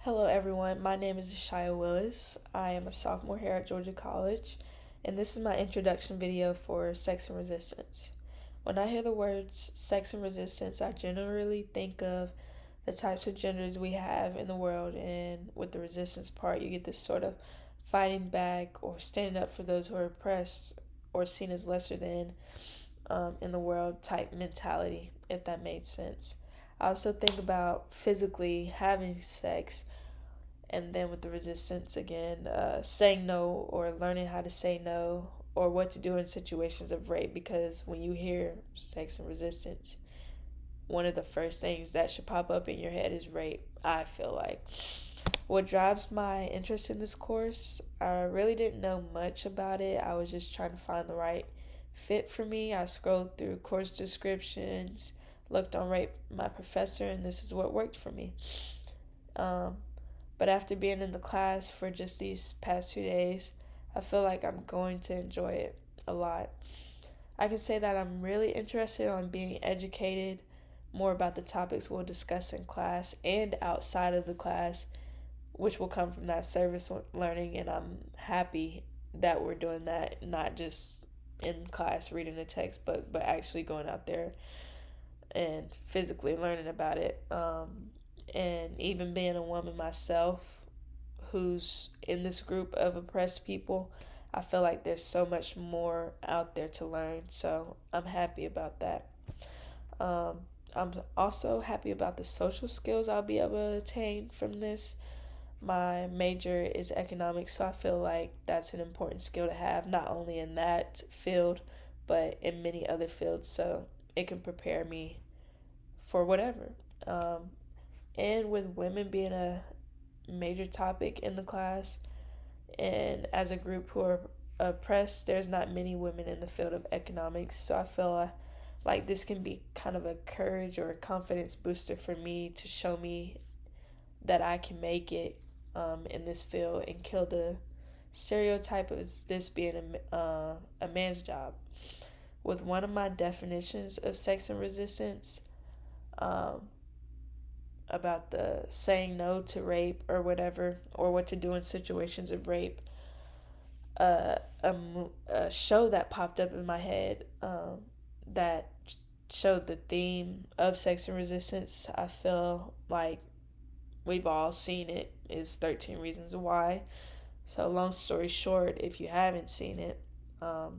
Hello, everyone. My name is Shia Willis. I am a sophomore here at Georgia College, and this is my introduction video for sex and resistance. When I hear the words sex and resistance, I generally think of the types of genders we have in the world, and with the resistance part, you get this sort of fighting back or standing up for those who are oppressed or seen as lesser than in the world type mentality, if that made sense. I also think about physically having sex, and then with the resistance again, saying no or learning how to say no or what to do in situations of rape. Because when you hear sex and resistance, one of the first things that should pop up in your head is rape, I feel like. What drives my interest in this course, I really didn't know much about it. I was just trying to find the right fit for me. I scrolled through course descriptions, looked on Rate My Professor, and this is what worked for me. Um, but after being in the class for just these past 2 days, I feel like I'm going to enjoy it a lot. I can say that I'm really interested on being educated more about the topics we'll discuss in class and outside of the class, which will come from that service learning, and I'm happy that we're doing that, not just in class reading the text, but actually going out there and physically learning about it. And even being a woman myself who's in this group of oppressed people, I feel like there's so much more out there to learn. So I'm happy about that. Um, I'm also happy about the social skills I'll be able to attain from this. My major is economics, so I feel like that's an important skill to have, not only in that field, but in many other fields. So it can prepare me for whatever. Um, and with women being a major topic in the class, and as a group who are oppressed, there's not many women in the field of economics. So I feel like this can be kind of a courage or a confidence booster for me to show me that I can make it in this field and kill the stereotype of this being a man's job. With one of my definitions of sex and resistance, um, about the saying no to rape or whatever, or what to do in situations of rape, a show that popped up in my head that showed the theme of sex and resistance. I feel like we've all seen it, is 13 Reasons Why. So, long story short, if you haven't seen it, a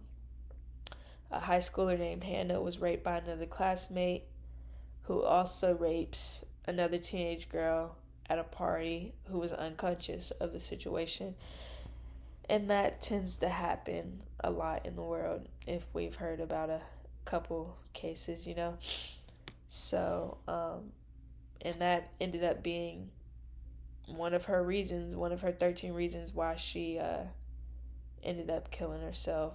high schooler named Hannah was raped by another classmate who also rapes another teenage girl at a party who was unconscious of the situation. And that tends to happen a lot in the world if we've heard about a couple cases. So, and that ended up being one of her reasons, one of her 13 reasons why she ended up killing herself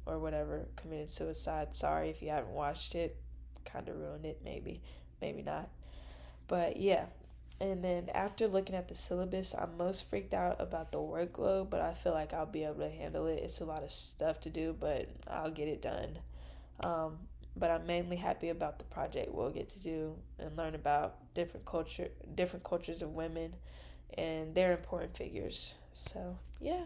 or whatever, committed suicide. Sorry if you haven't watched it. Kind of ruined it, maybe not. But yeah. And then after looking at the syllabus, I'm most freaked out about the workload, but I feel like I'll be able to handle it. It's a lot of stuff to do, but I'll get it done. Um, but I'm mainly happy about the project we'll get to do and learn about different cultures of women and their important figures. So yeah.